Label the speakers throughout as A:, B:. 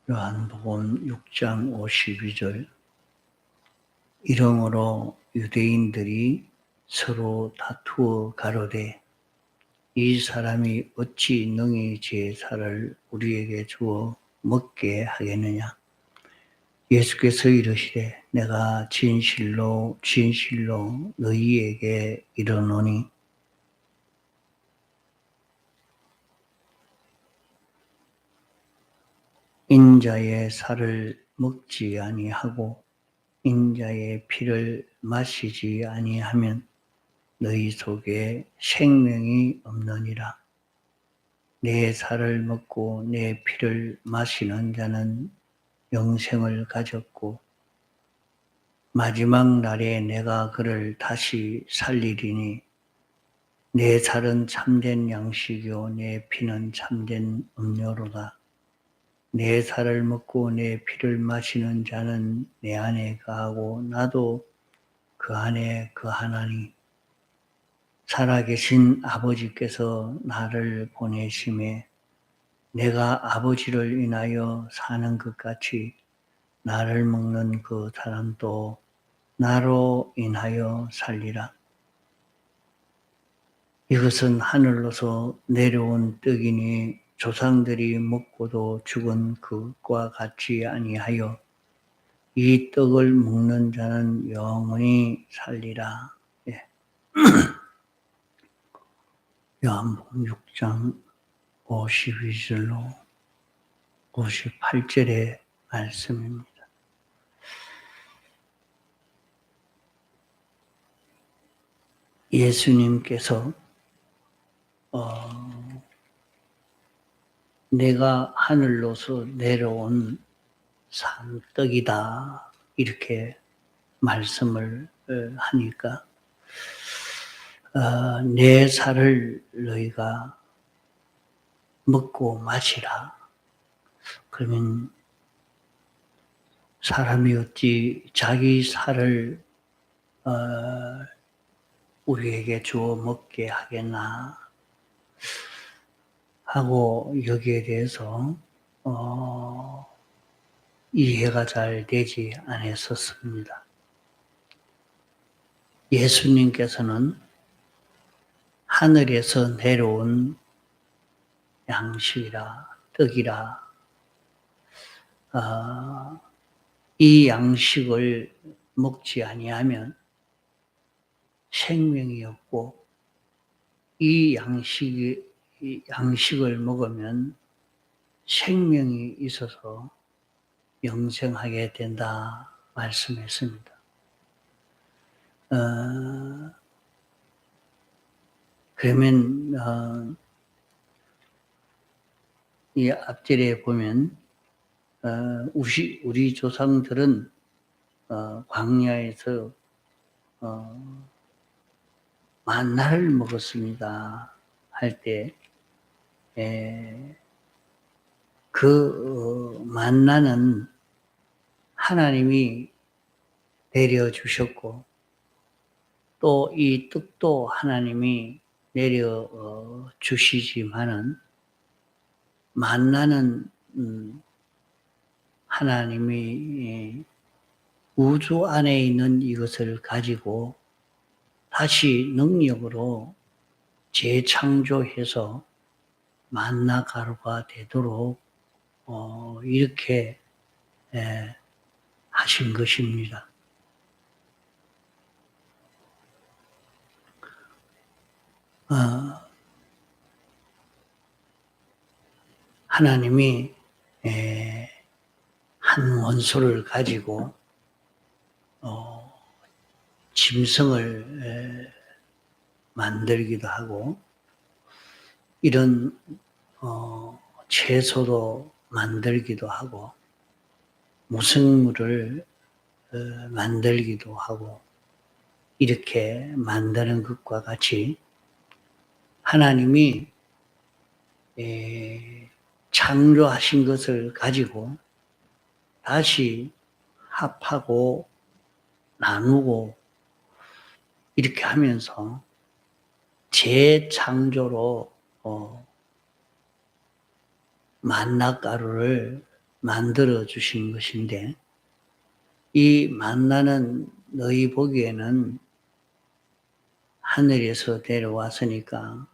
A: 요한복음 6장 52절 이러므로 유대인들이 서로 다투어 가로되 이 사람이 어찌 능히 제 살을 우리에게 주어 먹게 하겠느냐. 예수께서 이르시되 내가 진실로 진실로 너희에게 이르노니 인자의 살을 먹지 아니하고 인자의 피를 마시지 아니하면 너희 속에 생명이 없느니라. 내 살을 먹고 내 피를 마시는 자는 영생을 가졌고 마지막 날에 내가 그를 다시 살리리니 내 살은 참된 양식이요 내 피는 참된 음료로다. 내 살을 먹고 내 피를 마시는 자는 내 안에 거하고 나도 그 안에 거하나니 살아계신 아버지께서 나를 보내심에 내가 아버지를 인하여 사는 것 같이 나를 먹는 그 사람도 나로 인하여 살리라. 이것은 하늘로서 내려온 떡이니 조상들이 먹고도 죽은 그것과 같지 아니하여 이 떡을 먹는 자는 영원히 살리라. 예. 요한복음 6장 52절로 58절의 말씀입니다. 예수님께서 내가 하늘로서 내려온 산떡이다 이렇게 말씀을 하니까 내 살을 너희가 먹고 마시라. 그러면 사람이 어찌 자기 살을 우리에게 주어 먹게 하겠나 하고 여기에 대해서 이해가 잘 되지 않았었습니다. 예수님께서는 하늘에서 내려온 양식이라 떡이라 이 양식을 먹지 아니하면 생명이 없고 이 양식을 먹으면 생명이 있어서 영생하게 된다 말씀했습니다. 그러면 이 앞절에 보면 우리 조상들은 광야에서 만나를 먹었습니다 할 때 그 만나는 하나님이 내려주셨고 또 이 떡도 하나님이 내려주시지만은 만나는 하나님이 우주 안에 있는 이것을 가지고 다시 능력으로 재창조해서 만나 가루가 되도록 이렇게 하신 것입니다. 하나님이 한 원소를 가지고 짐승을 만들기도 하고 이런 채소도 만들기도 하고 무생물을 만들기도 하고 이렇게 만드는 것과 같이 하나님이 창조하신 것을 가지고 다시 합하고 나누고 이렇게 하면서 재창조로 만나가루를 만들어 주신 것인데 이 만나는 너희 보기에는 하늘에서 내려왔으니까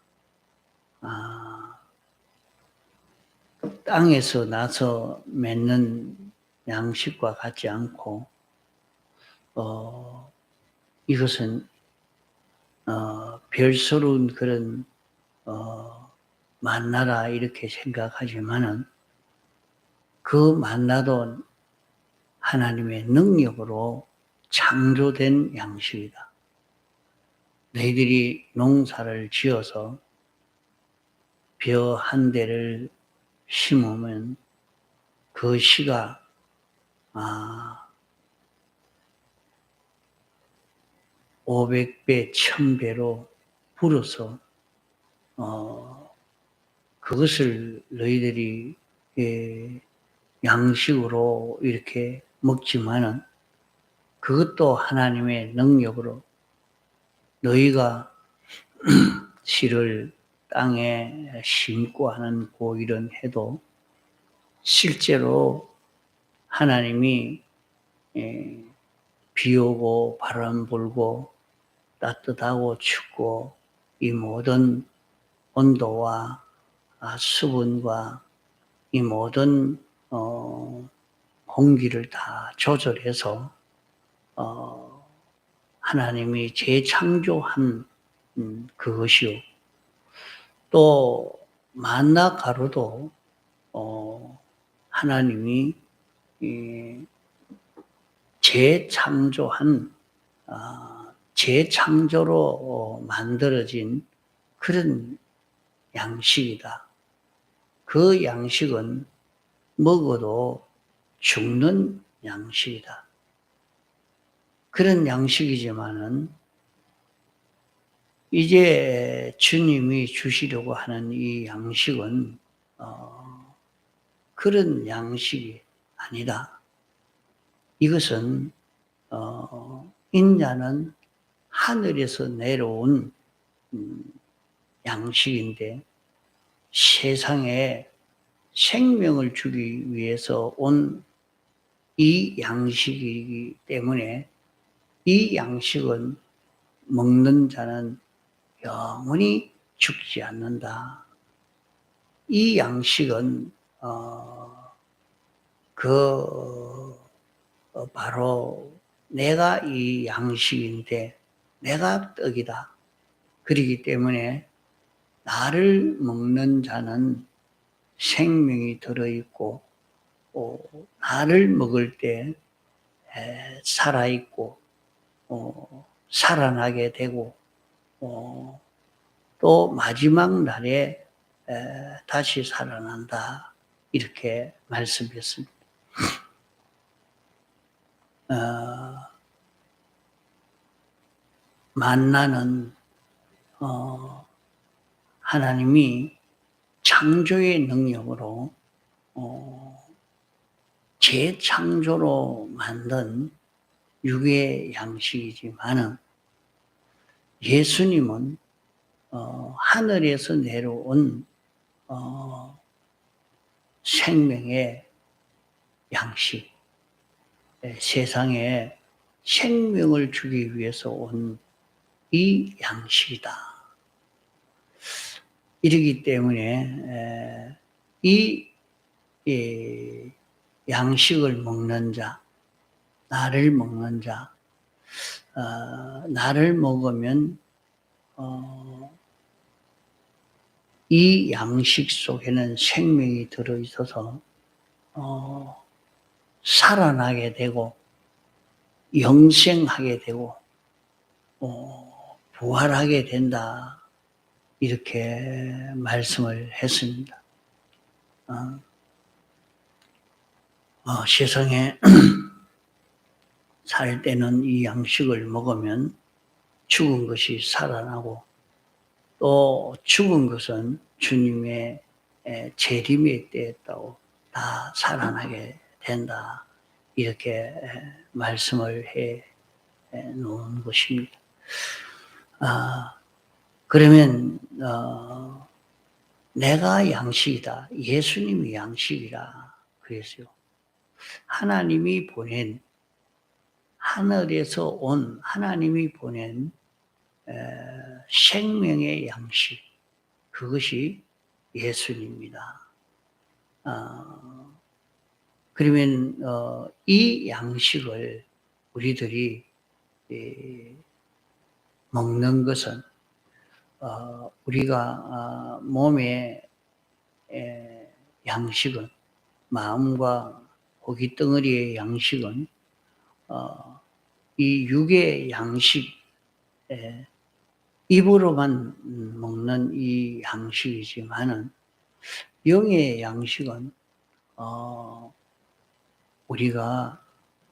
A: 땅에서 나서 맺는 양식과 같지 않고 이것은 별스러운 그런 만나라 이렇게 생각하지만은 그 만나도 하나님의 능력으로 창조된 양식이다. 너희들이 농사를 지어서 벼 한 대를 심으면 그 씨가 500배, 1000배로 불어서 그것을 너희들이 양식으로 이렇게 먹지만은 그것도 하나님의 능력으로 너희가 씨를 땅에 심고 하는 그 일은 해도 실제로 하나님이 비 오고 바람 불고 따뜻하고 춥고 이 모든 온도와 수분과 이 모든 공기를 다 조절해서 하나님이 재창조한 그것이요. 또 만나 가루도 하나님이 재창조한 재창조로 만들어진 그런 양식이다. 그 양식은 먹어도 죽는 양식이다. 그런 양식이지만은 이제 주님이 주시려고 하는 이 양식은 그런 양식이 아니다. 이것은 인자는 하늘에서 내려온 양식인데 세상에 생명을 주기 위해서 온 이 양식이기 때문에 이 양식은 먹는 자는 영원히 죽지 않는다. 이 양식은 바로 내가 이 양식인데 내가 떡이다. 그렇기 때문에 나를 먹는 자는 생명이 들어있고 나를 먹을 때 살아있고 살아나게 되고 또 마지막 날에 다시 살아난다. 이렇게 말씀했습니다. 만나는 하나님이 창조의 능력으로 재창조로 만든 육의 양식이지만은 예수님은 하늘에서 내려온 생명의 양식, 세상에 생명을 주기 위해서 온 이 양식이다. 이러기 때문에 이 양식을 먹는 자, 나를 먹는 자, 나를 먹으면 이 양식 속에는 생명이 들어있어서 살아나게 되고 영생하게 되고 부활하게 된다. 이렇게 말씀을 했습니다. 세상에 살 때는 이 양식을 먹으면 죽은 것이 살아나고 또 죽은 것은 주님의 재림의 때에 또 다 살아나게 된다. 이렇게 말씀을 해 놓은 것입니다. 그러면 내가 양식이다. 예수님이 양식이라 그랬어요. 하나님이 보낸, 하늘에서 온 하나님이 보낸 생명의 양식, 그것이 예수님입니다. 그러면 이 양식을 우리들이 먹는 것은 우리가 몸의 양식은, 마음과 고기 덩어리의 양식은 이 육의 양식, 입으로만 먹는 이 양식이지만은 영의 양식은 우리가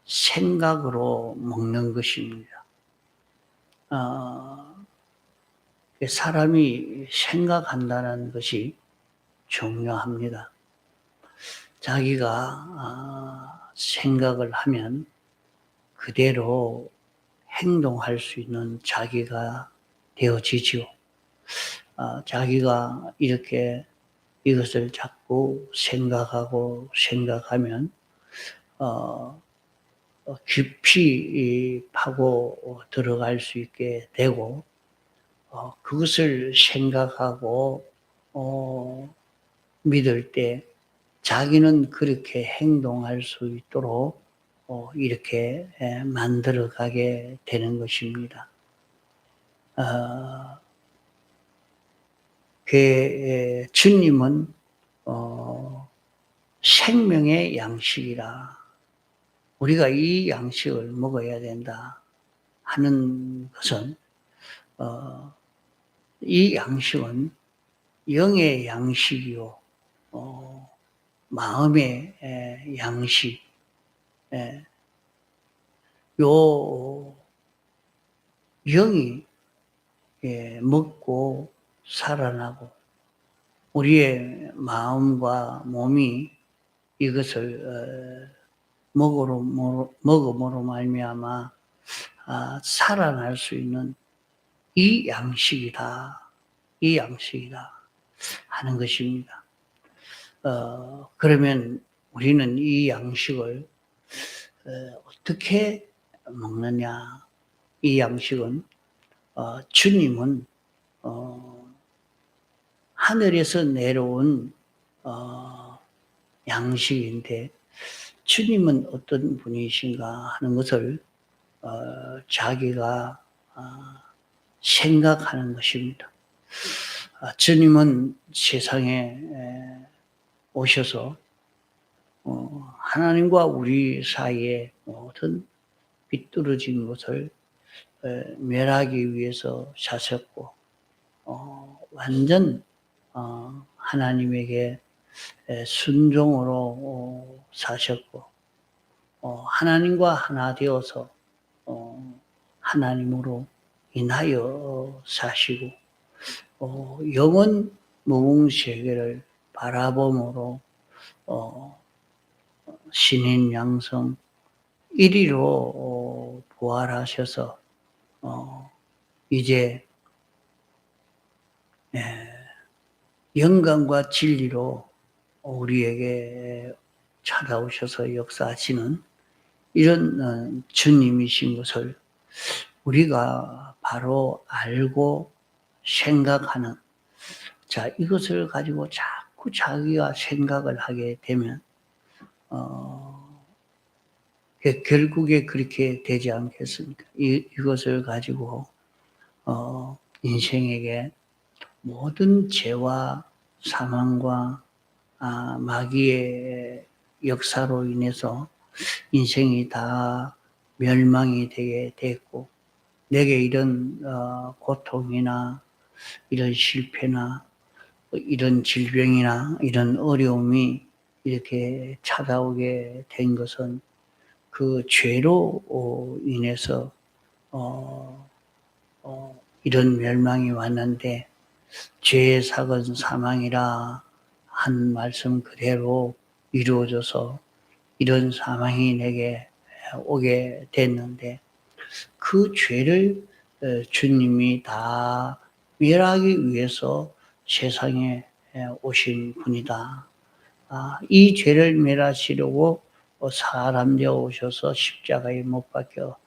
A: 생각으로 먹는 것입니다. 사람이 생각한다는 것이 중요합니다. 자기가 생각을 하면 그대로 행동할 수 있는 자기가 되어지죠. 자기가 이렇게 이것을 자꾸 생각하면 깊이 파고 들어갈 수 있게 되고, 그것을 생각하고 믿을 때 자기는 그렇게 행동할 수 있도록 이렇게 만들어가게 되는 것입니다. 주님은 생명의 양식이라, 우리가 이 양식을 먹어야 된다 하는 것은 이 양식은 영의 양식이요, 마음의 양식, 요 영이 먹고 살아나고 우리의 마음과 몸이 이것을 먹음으로 말미암아 살아날 수 있는 이 양식이다 하는 것입니다. 그러면 우리는 이 양식을 어떻게 먹느냐? 이 양식은 주님은 하늘에서 내려온 양식인데, 주님은 어떤 분이신가 하는 것을 자기가 생각하는 것입니다. 주님은 세상에 오셔서 하나님과 우리 사이에 모든 비뚤어진 것을 멸하기 위해서 사셨고, 완전 하나님에게 순종으로 사셨고, 하나님과 하나 되어서 하나님으로 인하여 사시고, 영원 무궁세계를 바라봄으로 신인 양성 1위로 부활하셔서 이제 영광과 진리로 우리에게 찾아오셔서 역사하시는 이런 주님이신 것을 우리가 바로 알고 생각하는, 자, 이것을 가지고 자꾸 자기가 생각을 하게 되면 결국에 그렇게 되지 않겠습니까? 이것을 가지고 인생에게 모든 죄와 사망과 마귀의 역사로 인해서 인생이 다 멸망이 되게 됐고, 내게 이런 고통이나 이런 실패나 이런 질병이나 이런 어려움이 이렇게 찾아오게 된 것은 그 죄로 인해서 이런 멸망이 왔는데, 죄의 삭은 사망이라 한 말씀 그대로 이루어져서 이런 사망이 내게 오게 됐는데, 그 죄를 주님이 다 멸하기 위해서 세상에 오신 분이다. 이 죄를 멸하시려고 사람 되어 오셔서 십자가에 못 박혀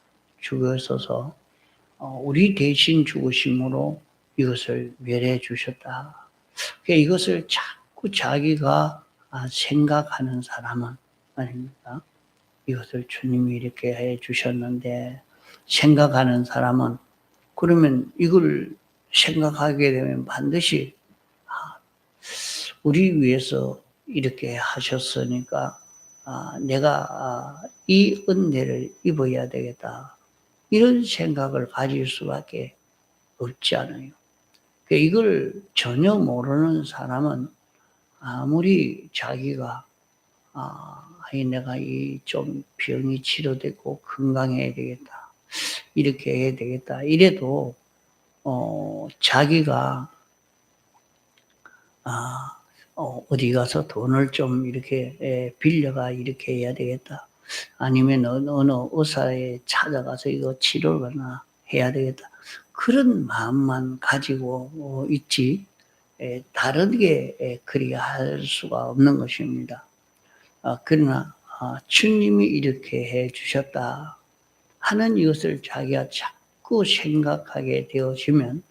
A: 죽으셔서 우리 대신 죽으심으로 이것을 멸해 주셨다. 이것을 자꾸 자기가 생각하는 사람은 아닙니까? 이것을 주님이 이렇게 해 주셨는데 생각하는 사람은 그러면 이걸 생각하게 되면 반드시 우리 위해서 이렇게 하셨으니까 내가 이 은혜를 입어야 되겠다. 이런 생각을 가질 수밖에 없지 않아요. 이걸 전혀 모르는 사람은 아무리 자기가 내가 이 좀 병이 치료되고 건강해야 되겠다. 이렇게 해야 되겠다. 이래도 자기가 어디 가서 돈을 좀 이렇게 빌려가 이렇게 해야 되겠다. 아니면 어느 의사에 찾아가서 이거 치료나 해야 되겠다. 그런 마음만 가지고 있지 다르게 그리 할 수가 없는 것입니다. 그러나 주님이 이렇게 해 주셨다 하는 이것을 자기가 자꾸 생각하게 되어지면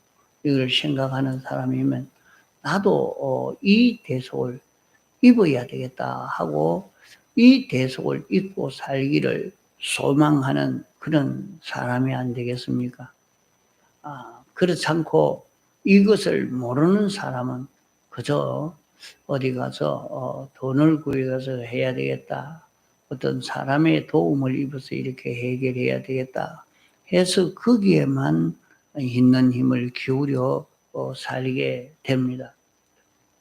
A: 이걸 생각하는 사람이면 나도 이 대속을 입어야 되겠다 하고 이 대속을 입고 살기를 소망하는 그런 사람이 안 되겠습니까? 그렇지 않고 이것을 모르는 사람은 그저 어디 가서 돈을 구해서 해야 되겠다. 어떤 사람의 도움을 입어서 이렇게 해결해야 되겠다. 해서 거기에만 있는 힘을 기울여 살게 됩니다.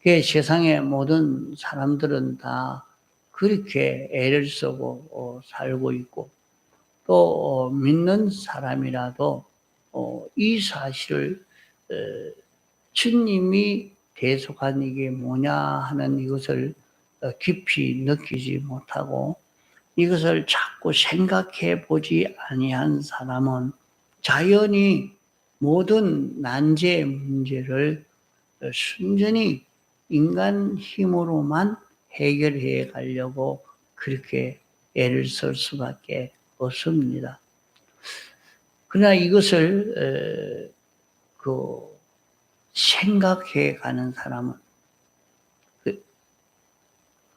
A: 세상의 모든 사람들은 다 그렇게 애를 쓰고 살고 있고 또 믿는 사람이라도 이 사실을 주님이 대속한 이게 뭐냐 하는 이것을 깊이 느끼지 못하고 이것을 자꾸 생각해 보지 아니한 사람은 자연히 모든 난제 문제를 순전히 인간 힘으로만 해결해 가려고 그렇게 애를 쓸 수밖에 없습니다. 그러나 이것을 생각해 가는 사람은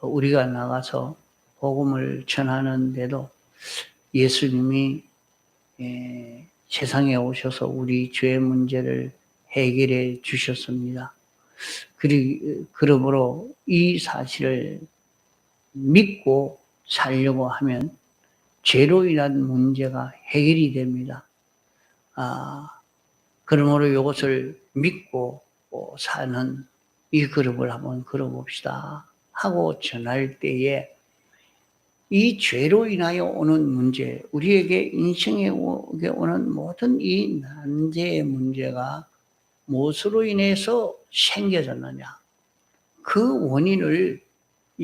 A: 우리가 나가서 복음을 전하는데도 예수님이 세상에 오셔서 우리 죄의 문제를 해결해 주셨습니다. 그러므로 이 사실을 믿고 살려고 하면 죄로 인한 문제가 해결이 됩니다. 그러므로 이것을 믿고 사는 이 걸음을 한번 걸어봅시다 하고 전할 때에 이 죄로 인하여 오는 문제, 우리에게 인생에 오는 모든 이 난제의 문제가 무엇으로 인해서 생겨졌느냐. 그 원인을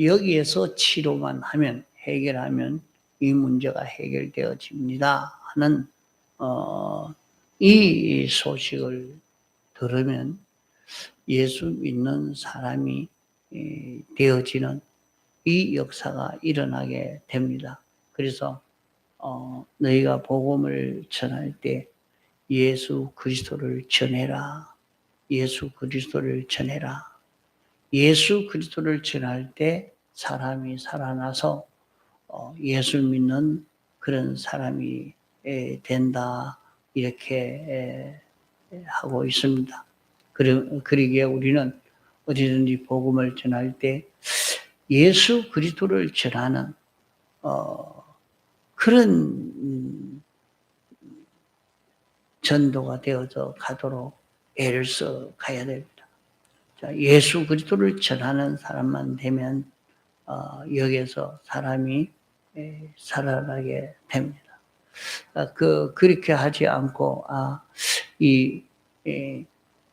A: 여기에서 치료만 하면, 해결하면 이 문제가 해결되어집니다 하는 이 소식을 들으면 예수 믿는 사람이 되어지는 이 역사가 일어나게 됩니다. 그래서 너희가 복음을 전할 때 예수 그리스도를 전해라. 예수 그리스도를 전해라. 예수 그리스도를 전할 때 사람이 살아나서 예수 믿는 그런 사람이 된다. 이렇게 하고 있습니다. 그러기에 우리는 어디든지 복음을 전할 때 예수 그리스도를 전하는 그런 전도가 되어서 가도록 애를 써 가야 됩니다. 자, 예수 그리스도를 전하는 사람만 되면 여기에서 사람이 살아나게 됩니다. 그렇게 하지 않고 이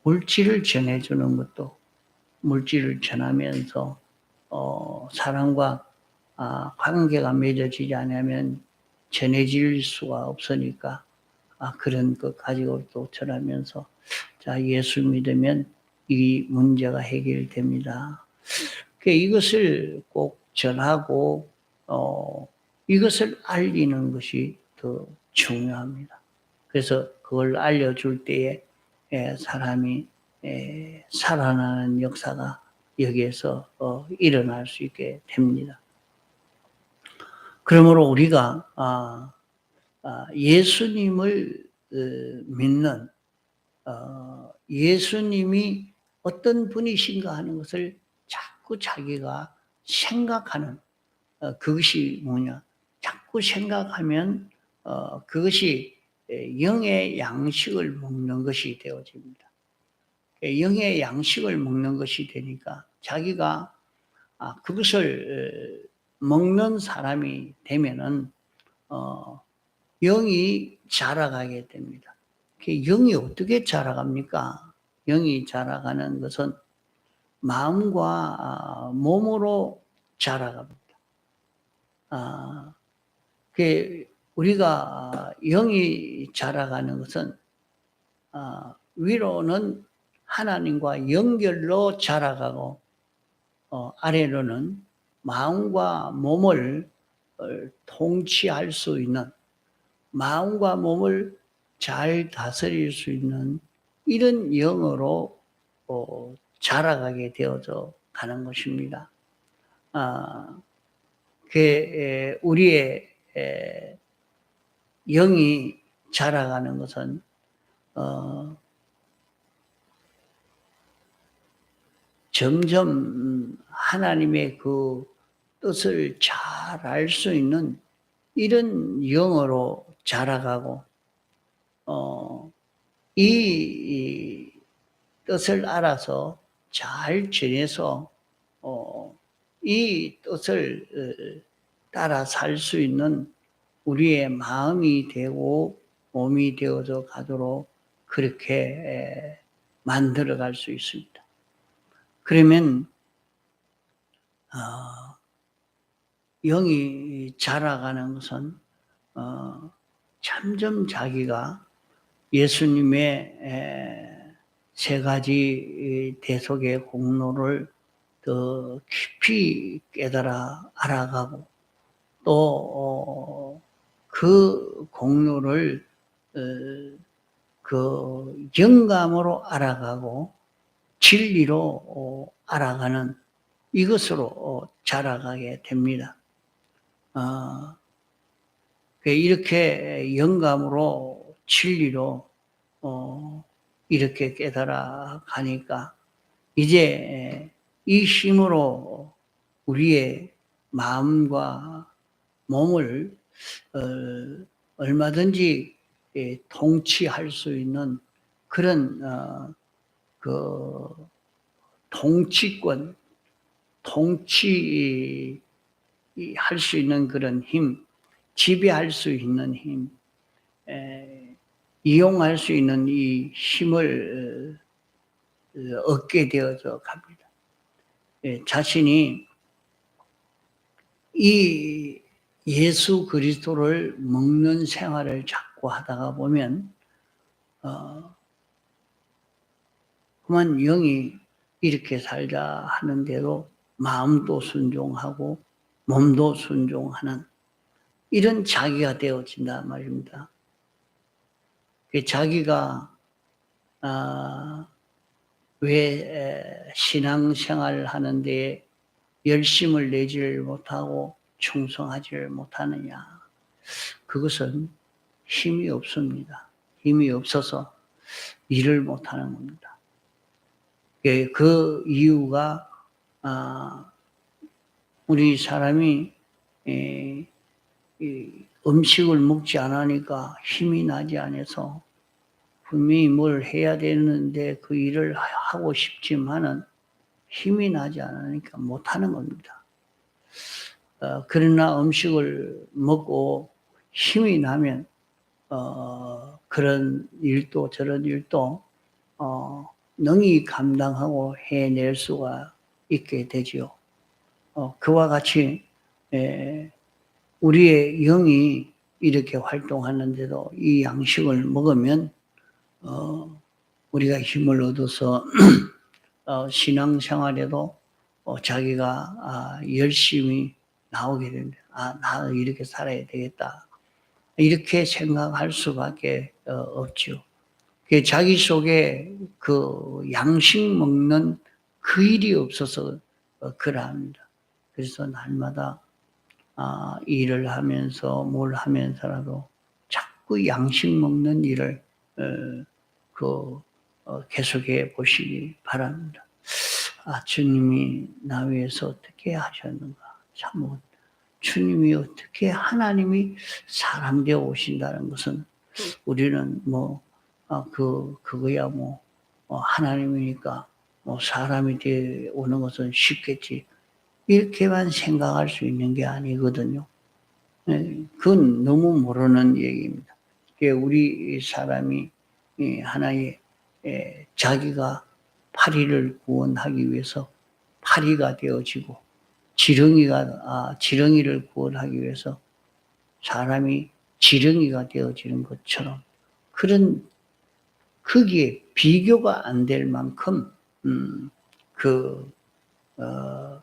A: 물질을 전해주는 것도 물질을 전하면서 사람과 관계가 맺어지지 않으면 전해질 수가 없으니까 그런 것 가지고 또 전하면서 자 예수 믿으면 이 문제가 해결됩니다. 이것을 꼭 전하고 이것을 알리는 것이 더 중요합니다. 그래서 그걸 알려줄 때에 사람이 살아나는 역사가 여기에서 일어날 수 있게 됩니다. 그러므로 우리가 예수님을 믿는 예수님이 어떤 분이신가 하는 것을 자꾸 자기가 생각하는 그것이 뭐냐? 자꾸 생각하면 그것이 영의 양식을 먹는 것이 되어집니다. 영의 양식을 먹는 것이 되니까 자기가 그것을 먹는 사람이 되면은 영이 자라가게 됩니다. 영이 어떻게 자라갑니까? 영이 자라가는 것은 마음과 몸으로 자라갑니다. 우리가 영이 자라가는 것은 위로는 하나님과 연결로 자라가고 아래로는 마음과 몸을 통치할 수 있는, 마음과 몸을 잘 다스릴 수 있는 이런 영으로 자라가게 되어져 가는 것입니다. 우리의 영이 자라가는 것은 점점 하나님의 그 뜻을 잘 알 수 있는 이런 영으로 자라가고 이 뜻을 알아서 잘 지내서 이 뜻을 따라 살 수 있는 우리의 마음이 되고 몸이 되어져 가도록 그렇게 만들어 갈 수 있습니다. 그러면 영이 자라가는 것은 점점 자기가 예수님의 세 가지 대속의 공로를 더 깊이 깨달아 알아가고 또 그 공로를 그 영감으로 알아가고 진리로 알아가는 이것으로 자라가게 됩니다. 이렇게 영감으로 진리로 이렇게 깨달아 가니까 이제 이 힘으로 우리의 마음과 몸을 얼마든지 통치할 수 있는 그런 그 통치권, 통치할 수 있는 그런 힘, 지배할 수 있는 힘, 이용할 수 있는 이 힘을 얻게 되어져 갑니다. 자신이 이 예수 그리스도를 먹는 생활을 자꾸 하다가 보면 그만 영이 이렇게 살자 하는 대로 마음도 순종하고 몸도 순종하는 이런 자기가 되어진다 말입니다. 자기가 왜 신앙생활을 하는데 열심을 내지를 못하고 충성하지를 못하느냐. 그것은 힘이 없습니다. 힘이 없어서 일을 못하는 겁니다. 그 이유가 우리 사람이 음식을 먹지 않으니까 힘이 나지 않아서 분명히 뭘 해야 되는데 그 일을 하고 싶지만은 힘이 나지 않으니까 못하는 겁니다. 그러나 음식을 먹고 힘이 나면 그런 일도 저런 일도 능히 감당하고 해낼 수가 있게 되지요. 그와 같이 우리의 영이 이렇게 활동하는데도 이 양식을 먹으면 우리가 힘을 얻어서 신앙생활에도 자기가 열심히 나오게 됩니다. 나 이렇게 살아야 되겠다. 이렇게 생각할 수밖에 없죠. 자기 속에 그 양식 먹는 그 일이 없어서 그러합니다. 그래서 날마다 일을 하면서 뭘 하면서라도 자꾸 양식 먹는 일을 계속해 보시기 바랍니다. 주님이 나 위해서 어떻게 하셨는가? 참 주님이 어떻게 하나님이 사람 되어 오신다는 것은 우리는 그거야 하나님이니까 사람이 되어 오는 것은 쉽겠지. 이렇게만 생각할 수 있는 게 아니거든요. 그건 너무 모르는 얘기입니다. 우리 사람이 하나의 자기가 파리를 구원하기 위해서 파리가 되어지고 지렁이를 구원하기 위해서 사람이 지렁이가 되어지는 것처럼 거기에 비교가 안 될 만큼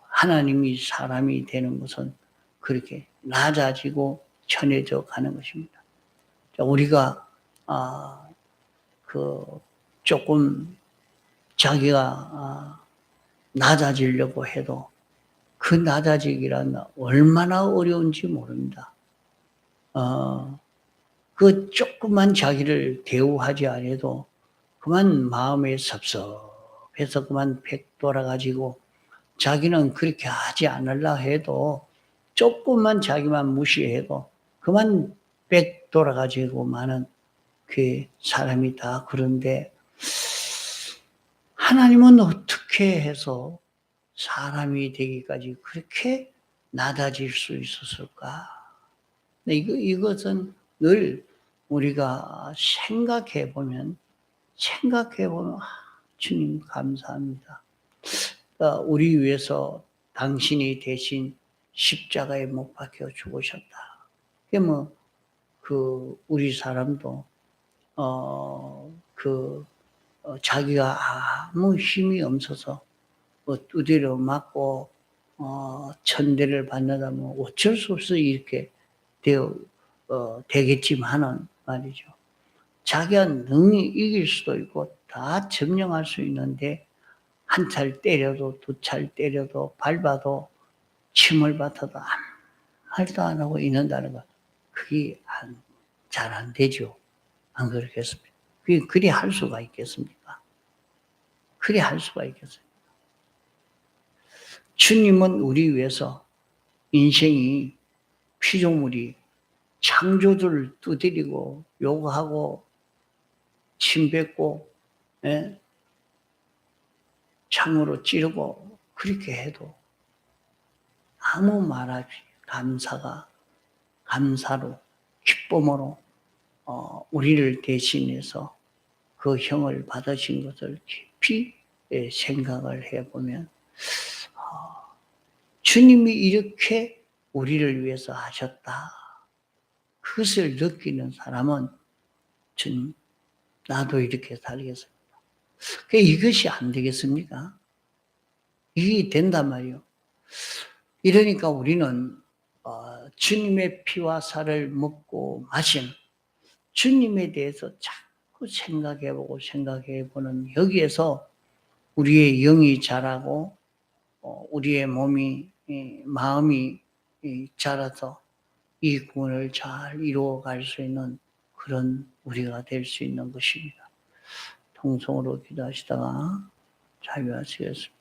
A: 하나님이 사람이 되는 것은 그렇게 낮아지고 천해져 가는 것입니다. 우리가 조금 자기가 낮아지려고 해도 그 낮아지기란 얼마나 어려운지 모릅니다. 그 조금만 자기를 대우하지 않아도 그만 마음에 섭섭해서 그만 백 돌아가지고 자기는 그렇게 하지 않으려 해도 조금만 자기만 무시해도 그만 백 돌아가지고 많은 그 사람이 다 그런데 하나님은 어떻게 해서 사람이 되기까지 그렇게 낮아질 수 있었을까? 이것은 늘 우리가 생각해 보면 주님 감사합니다. 우리 위해서 당신이 대신 십자가에 못 박혀 죽으셨다. 우리 사람도 자기가 아무 힘이 없어서 두드려 맞고 천대를 받는다면 어쩔 수 없이 이렇게 되겠지만은 말이죠. 자기가 능히 이길 수도 있고 다 점령할 수 있는데 한 찰 때려도 두 찰 때려도 밟아도 침을 뱉어도 아무 말도 안 하고 있는다는 거 그게 잘 안 되죠. 안 그렇겠습니까? 그리 할 수가 있겠습니까? 그리 할 수가 있겠어요. 주님은 우리 위해서 인생이 피조물이 창조주를 두드리고 욕하고 침 뱉고 창으로 찌르고 그렇게 해도 아무 말 없이 감사로 기쁨으로 우리를 대신해서 그 형을 받으신 것을 깊이 생각을 해보면 주님이 이렇게 우리를 위해서 하셨다. 그것을 느끼는 사람은 주님 나도 이렇게 살겠습니다. 이것이 안 되겠습니까? 이게 된단 말이에요. 이러니까 우리는 주님의 피와 살을 먹고 마신 주님에 대해서 자꾸 생각해보는 여기에서 우리의 영이 자라고 우리의 마음이 자라서 이 구원을 잘 이루어갈 수 있는 그런 우리가 될 수 있는 것입니다. 통성으로 기도하시다가 자유하시겠습니다.